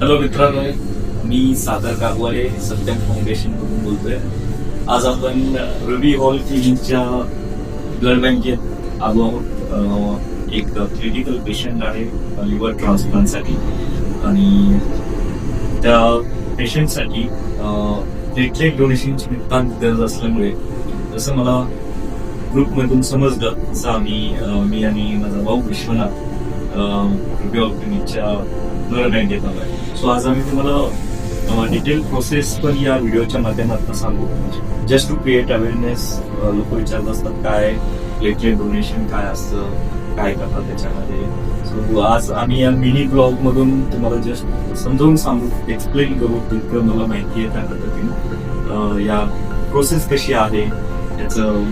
Hello मित्रांनो, मी सागर कागवाले Satyam foundation मधून बोलतोय. आज आपण रवी हॉल क्लिनिकच्या ब्लड बँकेत आलो आहोत. एक क्रिटिकल पेशंट आहे लिव्हर ट्रान्सप्लांटसाठी आणि त्या पेशंटसाठी प्लेटलेट डोनेशनची नितांत गरज असल्यामुळे जसं मला ग्रुपमधून समजलं तसं मी आणि माझा भाऊ विश्वनाथ रवी हॉल क्लिनिकच्या ब्लड बँकेत आलोय. सो आज आम्ही तुम्हाला डिटेल प्रोसेस पण या व्हिडिओच्या माध्यमातून सांगू. Just to create awareness. लोक विचारत असतात काय प्लेटलेट डोनेशन काय असतं, काय करतात त्याच्यामध्ये. सो आज आम्ही या मिनी ब्लॉग मधून तुम्हाला जस्ट समजावून सांगू, एक्सप्लेन करू तितकं मला माहिती आहे त्या पद्धतीने. या प्रोसेस कशी आहे, त्याचं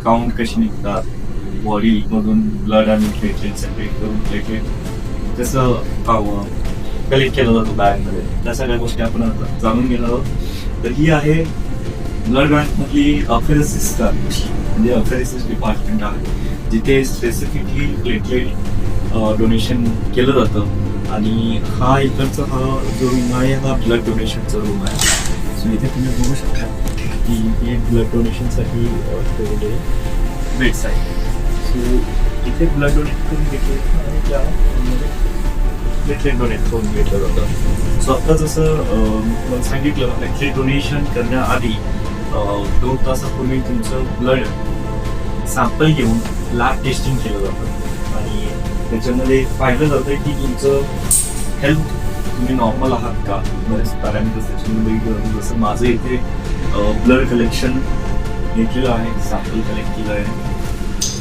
काउंट कशी निघतात, बॉडी मधून ब्लड आणि प्लेटलेट सेपरेट करून प्लेटलेट कसं कलेक्ट केला जातो बॅगमध्ये, त्या सगळ्या गोष्टी आपण आता जाणून घेणार आहोत. तर ही आहे ब्लड बँक मधली अफेरेसिस म्हणजे अफेरेसिस डिपार्टमेंट आहे, जिथे स्पेसिफिकली प्लेटलेट डोनेशन केलं जातं. आणि हा इकडचा हा जो रूम आहे हा ब्लड डोनेशनचा रूम आहे. सो इथे तुम्ही बघू शकता की हे ब्लड डोनेशनसाठी ठेवलेले बेड्स आहे. सो इथे ब्लड डोनेट करून घेतले आणि त्यामध्ये प्लेटलेट डोनेट करून घेतलं जातं. सो आता जसं सांगितलं, प्लेटलेट डोनेशन करण्याआधी 2 तासापूर्वी तुमचं ब्लड सॅम्पल घेऊन लॅब टेस्टिंग केलं जातं आणि त्याच्यामध्ये पाहिलं जातं की तुमचं हेल्थ तुम्ही नॉर्मल आहात का. बरेच पॅरामीटर्स त्याच्यामध्ये जसं माझं इथे ब्लड कलेक्शन घेतलेलं आहे, सॅम्पल कलेक्ट केलं आहे,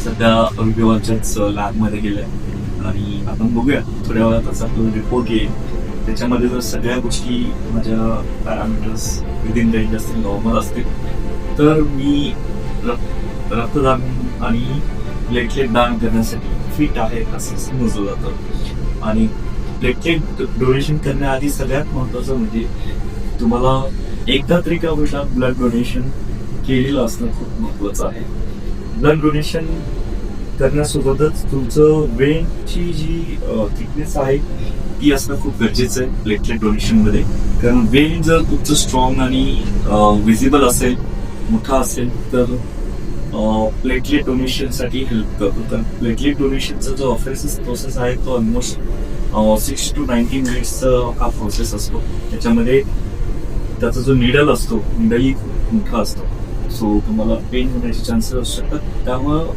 सध्या रविवारच्याच लॅबमध्ये गेलं आहे आणि आपण बघूया थोड्या वेळातच आपला रिपोर्ट येईल. त्याच्यामध्ये जर सगळ्या गोष्टी माझ्या पॅरामीटर्स विदिन रेंज असतील, नॉर्मल असतील, तर मी रक्तदान आणि प्लेटलेट दान करण्यासाठी फिट आहे असं समजलं जातं. आणि प्लेटलेट डोनेशन करण्याआधी सगळ्यात महत्त्वाचं म्हणजे तुम्हाला एकदा तरी का होईना ब्लड डोनेशन केलेलं असणं खूप महत्त्वाचं आहे. ब्लड डोनेशन करण्यासोबतच तुमचं वेनची जी थिकनेस आहे ती असणं खूप गरजेचं आहे प्लेटलेट डोनेशन मध्ये. कारण वेन जर तुमचं स्ट्रॉंग आणि विजिबल असेल, मोठा असेल, तर प्लेटलेट डोनेशन साठी हेल्प करतो. तर प्लेटलेट डोनेशनचा जो अफेरेसिस प्रोसेस आहे तो ऑलमोस्ट 6 to 19 मिनिट्सचा हा प्रोसेस असतो. त्याच्यामध्ये त्याचा जो निडल असतो, निडलही खूप मोठा असतो. सो तुम्हाला पेन होण्याचे चान्सेस असू शकतात. त्यामुळं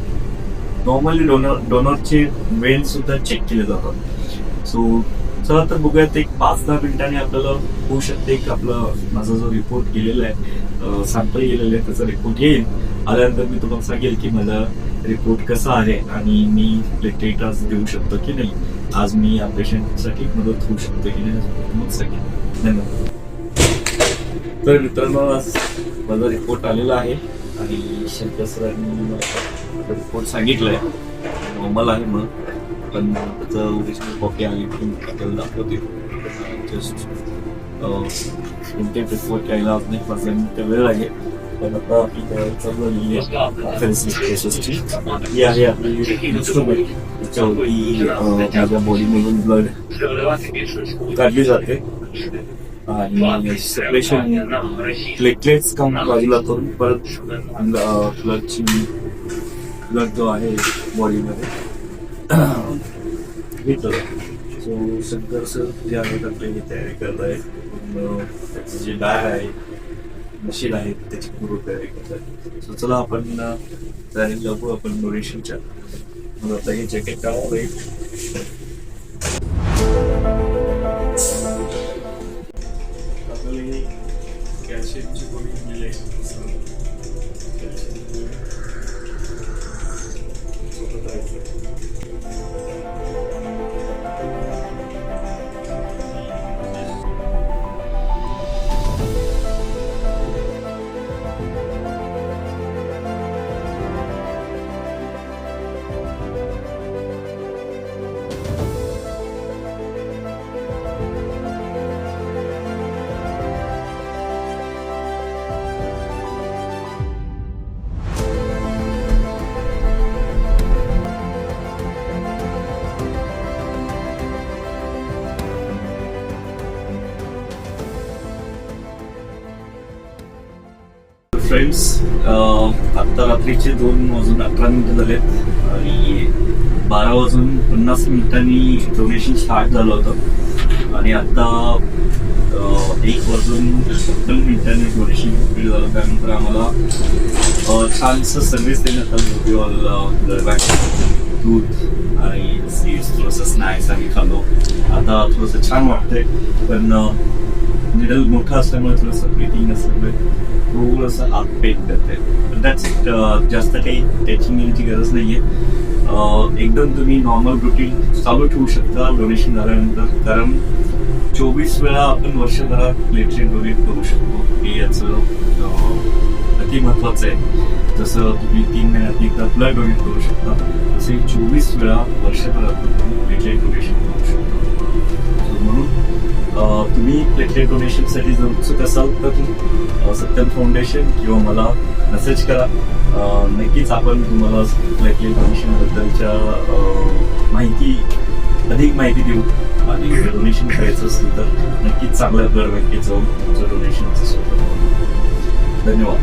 नॉर्मली डोनरचे वेन सुद्धा चेक केले जातात. सो चला तर बघूयात, एक 5-10 मिनिटांनी आपल्याला होऊ शकते की माझा जो रिपोर्ट गेलेला आहे, सॅम्पल गेलेलं आहे, त्याचा रिपोर्ट येईल. आल्यानंतर मी तुम्हाला सांगेल की माझा रिपोर्ट कसा आहे आणि मी प्लेटलेट आज देऊ शकतो की नाही, आज मी या पेशंटसाठी मदत होऊ शकतो की नाही तुम्हाला सांगेल. धन्यवाद. तर मित्रांनो, आज माझा रिपोर्ट आलेला आहे आणि शंकर सरांनी रिपोर्ट सांगितलाय नॉर्मल आहे म्हणून, पण त्याचं ओरिजिनल कॉपी आहे की आपल्याला दाखवते. जस्ट कोणते रिपोर्ट यायला आज नाही, 5 मिनिटं वेळ आहे. पण आता आपली तयारी चालू झालेली आहे प्रोसेसची. ही आहे आपली इन्स्ट्रुमेंट, त्याच्यावरती माझ्या बॉडीमधून ब्लड काढली जाते आणि सेपरेशन प्लेटलेट्स काउंट बाजूला करून परत ब्लड जो आहे बॉडीमध्ये घेतलं. सो शंकर सर जे आहेत आपली तयारी करत आहे, त्याचं जे बॅग आहे, मशीन आहे, त्याची पूर्ण तयारी करत आहे. सो चला आपण तयारी लागू आपण डोनेशनच्या. मग आता हे जॅकेट काढावं लागेल. आपल्याला कॅल्शियमची गोळी मिळेल. फ्रेंड्स, आत्ता रात्रीचे 2:18 झालेत आणि 12:50 डोनेशन स्टार्ट झालं होतं आणि आता 1:57 डोनेशन कंप्लीट झालं. त्यानंतर आम्हाला छानसं सर्व्हिस देण्यात आलं. रुबी हॉल ब्लड बँक, दूध आणि सीड्स, थोडंसं स्नॅक्स आम्ही खाल्लो. आता थोडंसं छान वाटतंय, पण निडल मोठा असल्यामुळे थोडंसं ब्रीथिंग असल्यामुळे थोडंसं हात पेन करते. That's it. जास्त काही टेन्शन घेण्याची गरज नाहीये. एकदम तुम्ही नॉर्मल रुटीन चालू ठेवू शकता डोनेशन झाल्यानंतर, कारण 24 वेळा आपण वर्षभरात प्लेटलेट डोनेट करू शकतो. हे याचं अति महत्वाचं आहे. जसं तुम्ही 3 महिन्यात एकदा ब्लड डोनेट करू शकता, तसे 24 वेळा वर्षभरात तुम्ही प्लेटलेट डोनेशन करू शकता. म्हणून तुम्ही प्लेटलेट डोनेशनसाठी जर उत्सुक असाल तर सत्यम फाउंडेशन किंवा मला मेसेज करा. नक्कीच आपण तुम्हाला प्लेटलेट डोनेशनबद्दलच्या अधिक माहिती देऊ. आणि डोनेशन करायचं असेल तर नक्कीच चांगल्या ब्लड बँकेत जाऊन तुमचं डोनेशन असू शकतं. धन्यवाद.